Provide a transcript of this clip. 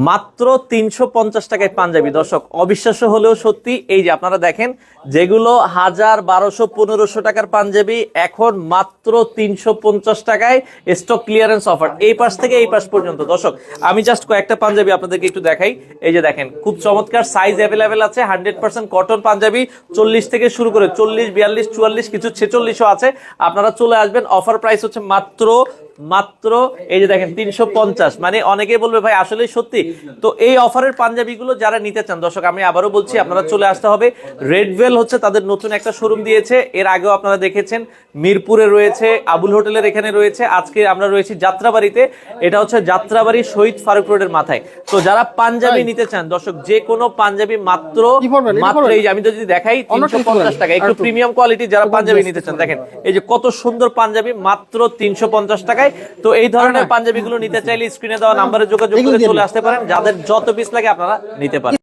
মাত্র 350 টাকায় পাঞ্জাবি। দর্শক অবিশ্বাস্য হলেও সত্যি, এই যে আপনারা দেখেন যেগুলো 1000, 1200, 1500 টাকার পাঞ্জাবি এখন মাত্র 350 টাকায় স্টক ক্লিয়ারেন্স অফার, এই পাশ থেকে এই পাশ পর্যন্ত। দর্শক আমি জাস্ট কয়েকটা পাঞ্জাবি আপনাদেরকে একটু দেখাই। এই যে দেখেন খুব চমৎকার সাইজ অ্যাভেলেবেল আছে, 100% কটন পাঞ্জাবি, 40 থেকে শুরু করে 40, 42, 44, কিছু 46ও আছে। আপনারা চলে আসবেন, অফার প্রাইস হচ্ছে মাত্র এই যে দেখেন 350। মানে অনেকেই বলবে ভাই আসলেই সত্যি, তো এই অফারের পাঞ্জাবিগুলো যারা নিতে চান দর্শক আমি আবারও বলছি আপনারা চলে আসতে হবে। রেডভেল হচ্ছে তাদের নতুন একটা শোরুম দিয়েছে, এর আগেও আপনারা দেখেছেন মিরপুরে রয়েছে, আবুল হোটেলের এখানে রয়েছে, আজকে আমরা রয়েছি যাত্রাবাড়িতে। এটা হচ্ছে যাত্রাবাড়ি শহীদ ফারুক রোডের মাথায়। তো যারা পাঞ্জাবি নিতে চান দর্শক, যে কোনো পাঞ্জাবি মাত্র এই যে আমি যদি দেখাই 350 টাকা, একটু প্রিমিয়াম কোয়ালিটি যারা পাঞ্জাবি নিতে চান দেখেন এই যে কত সুন্দর পাঞ্জাবি মাত্র 350 টাকায়। তো এই ধরনের পাঞ্জাবিগুলো নিতে চাইলে স্ক্রিনে দেওয়া নাম্বারে যোগাযোগ করে চলে আসতে পারেন, যাদের যত পিস লাগে আপনারা নিতে পারেন।